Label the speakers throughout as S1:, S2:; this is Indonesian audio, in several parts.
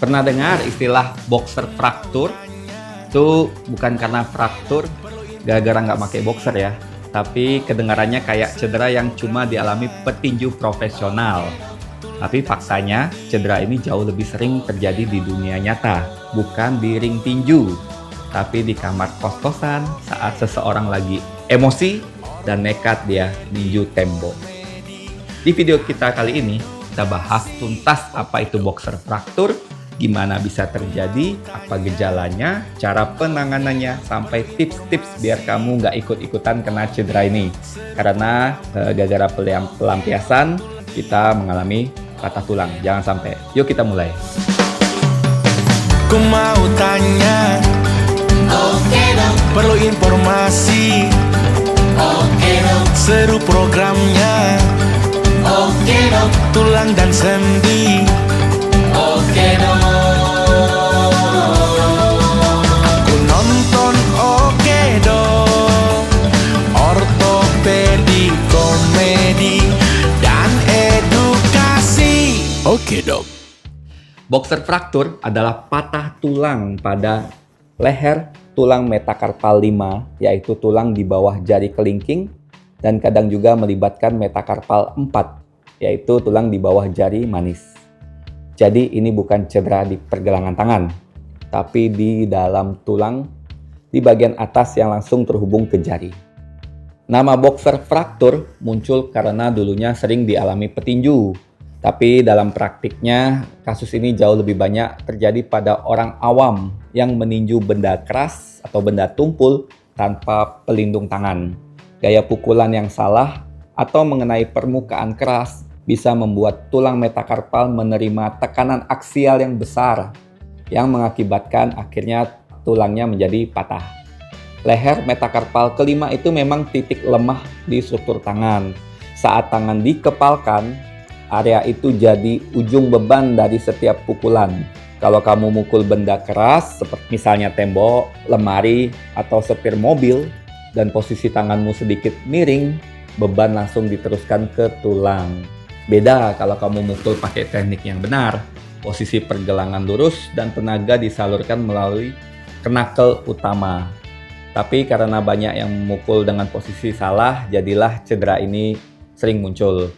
S1: Pernah dengar istilah boxer fraktur? Itu bukan karena fraktur gara-gara nggak pakai boxer ya, tapi kedengarannya kayak cedera yang cuma dialami petinju profesional. Tapi faktanya, cedera ini jauh lebih sering terjadi di dunia nyata, bukan di ring tinju, tapi di kamar kos-kosan saat seseorang lagi emosi dan nekat dia ninju tembok. Di video kita kali ini, kita bahas tuntas apa itu boxer fraktur, gimana bisa terjadi, apa gejalanya, cara penanganannya, sampai tips-tips biar kamu nggak ikut-ikutan kena cedera ini. Karena gara-gara pelampiasan, kita mengalami patah tulang. Jangan sampai. Yuk kita mulai.
S2: Ku mau tanya, oke dong. Perlu informasi, oke dong. Seru programnya, oke dong. Tulang dan sendi, oke dong. Aku nonton oke dong. Ortopedi, komedi, dan edukasi, oke dong.
S1: Boxer fraktur adalah patah tulang pada leher tulang metakarpal 5, yaitu tulang di bawah jari kelingking, dan kadang juga melibatkan metakarpal 4, yaitu tulang di bawah jari manis. Jadi ini bukan cedera di pergelangan tangan, tapi di dalam tulang di bagian atas yang langsung terhubung ke jari. Nama boxer fraktur muncul karena dulunya sering dialami petinju. Tapi dalam praktiknya, kasus ini jauh lebih banyak terjadi pada orang awam yang meninju benda keras atau benda tumpul tanpa pelindung tangan. Gaya pukulan yang salah atau mengenai permukaan keras bisa membuat tulang metakarpal menerima tekanan aksial yang besar yang mengakibatkan akhirnya tulangnya menjadi patah. Leher metakarpal kelima itu memang titik lemah di struktur tangan. Saat tangan dikepalkan, area itu jadi ujung beban dari setiap pukulan. Kalau kamu mukul benda keras, seperti misalnya tembok, lemari, atau setir mobil, dan posisi tanganmu sedikit miring, beban langsung diteruskan ke tulang. Beda kalau kamu mukul pakai teknik yang benar, posisi pergelangan lurus dan tenaga disalurkan melalui knuckle utama. Tapi karena banyak yang memukul dengan posisi salah, jadilah cedera ini sering muncul.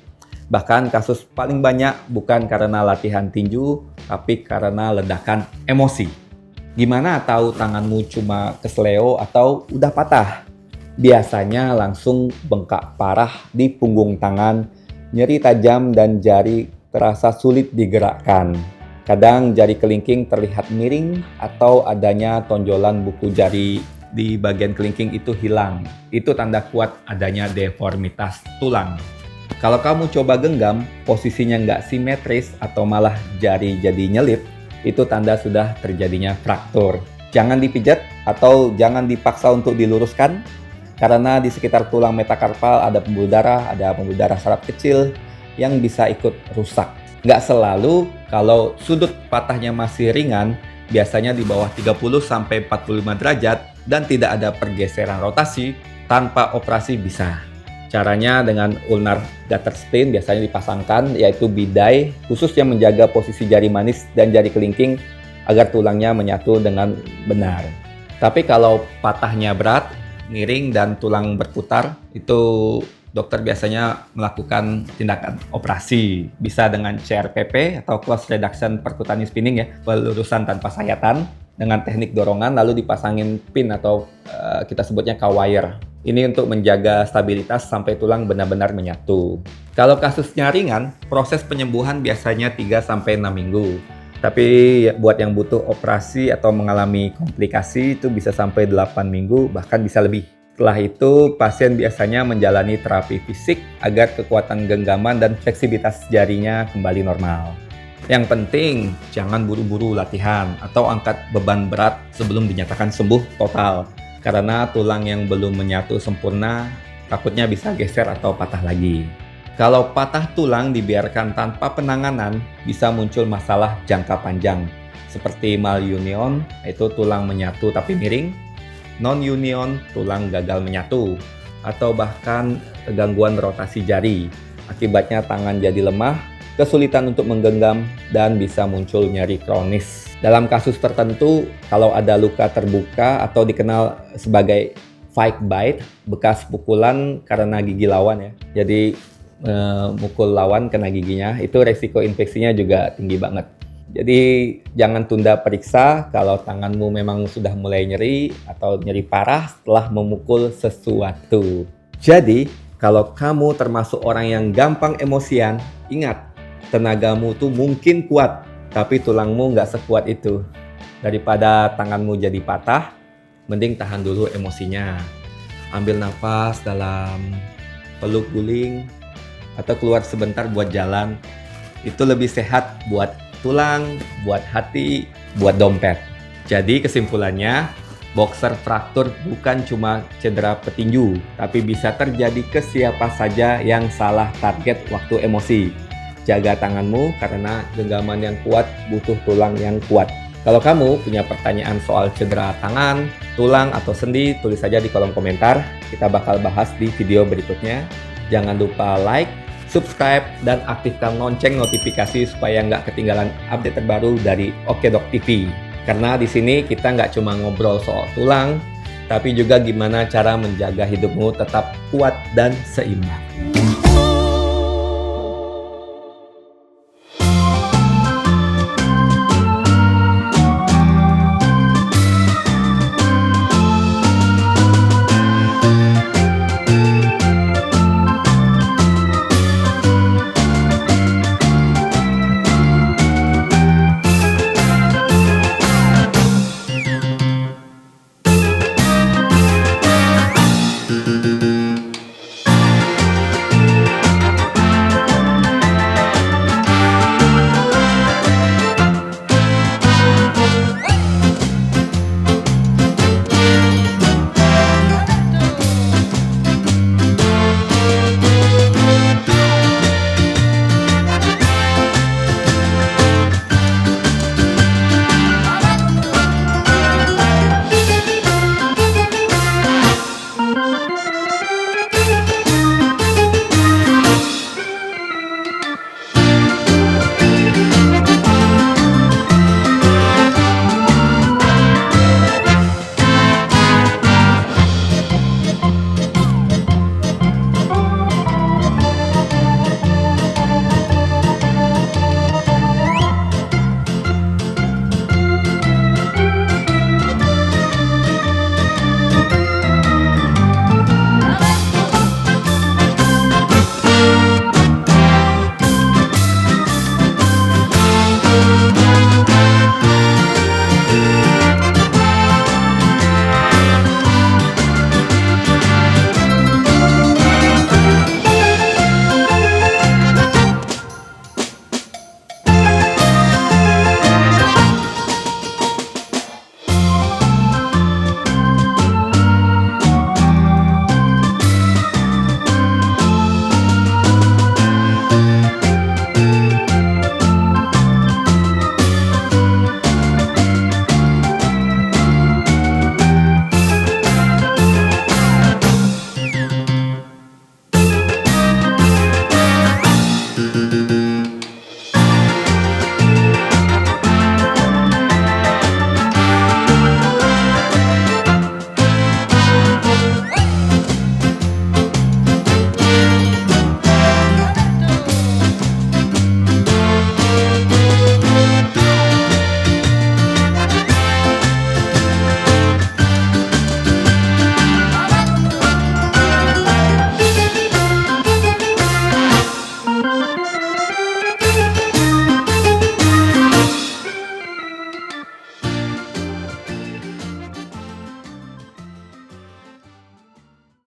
S1: Bahkan kasus paling banyak bukan karena latihan tinju, tapi karena ledakan emosi. Gimana tahu tanganmu cuma kesleo atau udah patah? Biasanya langsung bengkak parah di punggung tangan, nyeri tajam dan jari terasa sulit digerakkan. Kadang jari kelingking terlihat miring atau adanya tonjolan buku jari di bagian kelingking itu hilang. Itu tanda kuat adanya deformitas tulang. Kalau kamu coba genggam, posisinya nggak simetris atau malah jari jadi nyelip, itu tanda sudah terjadinya fraktur. Jangan dipijat atau jangan dipaksa untuk diluruskan, karena di sekitar tulang metakarpal ada pembuluh darah saraf kecil yang bisa ikut rusak. Nggak selalu, kalau sudut patahnya masih ringan, biasanya di bawah 30-45 derajat dan tidak ada pergeseran rotasi, tanpa operasi bisa. Caranya dengan ulnar gutter splint biasanya dipasangkan, yaitu bidai khusus yang menjaga posisi jari manis dan jari kelingking agar tulangnya menyatu dengan benar. Tapi kalau patahnya berat, miring dan tulang berputar, itu dokter biasanya melakukan tindakan operasi. Bisa dengan CRPP atau close reduction percutaneous pinning ya, pelurusan tanpa sayatan dengan teknik dorongan lalu dipasangin pin atau kita sebutnya K-wire. Ini untuk menjaga stabilitas sampai tulang benar-benar menyatu. Kalau kasusnya ringan, proses penyembuhan biasanya 3-6 minggu. Tapi buat yang butuh operasi atau mengalami komplikasi itu bisa sampai 8 minggu, bahkan bisa lebih. Setelah itu, pasien biasanya menjalani terapi fisik agar kekuatan genggaman dan fleksibilitas jarinya kembali normal. Yang penting, jangan buru-buru latihan atau angkat beban berat sebelum dinyatakan sembuh total. Karena tulang yang belum menyatu sempurna, takutnya bisa geser atau patah lagi. Kalau patah tulang dibiarkan tanpa penanganan, bisa muncul masalah jangka panjang, seperti malunion, yaitu tulang menyatu tapi miring, non-union, tulang gagal menyatu, atau bahkan gangguan rotasi jari. Akibatnya tangan jadi lemah, kesulitan untuk menggenggam, dan bisa muncul nyeri kronis. Dalam kasus tertentu, kalau ada luka terbuka atau dikenal sebagai fight bite, bekas pukulan karena gigi lawan ya. Jadi mukul lawan kena giginya, itu resiko infeksinya juga tinggi banget. Jadi jangan tunda periksa kalau tanganmu memang sudah mulai nyeri atau nyeri parah setelah memukul sesuatu. Jadi kalau kamu termasuk orang yang gampang emosian, ingat, tenagamu tuh mungkin kuat, tapi tulangmu nggak sekuat itu. Daripada tanganmu jadi patah, mending tahan dulu emosinya. Ambil nafas dalam, peluk guling, atau keluar sebentar buat jalan. Itu lebih sehat buat tulang, buat hati, buat dompet. Jadi kesimpulannya, boxer fraktur bukan cuma cedera petinju, tapi bisa terjadi ke siapa saja yang salah target waktu emosi. Jaga tanganmu karena genggaman yang kuat butuh tulang yang kuat. Kalau kamu punya pertanyaan soal cedera tangan, tulang, atau sendi, tulis saja di kolom komentar. Kita bakal bahas di video berikutnya. Jangan lupa like, subscribe, dan aktifkan lonceng notifikasi supaya nggak ketinggalan update terbaru dari Okedok TV. Karena di sini kita nggak cuma ngobrol soal tulang, tapi juga gimana cara menjaga hidupmu tetap kuat dan seimbang.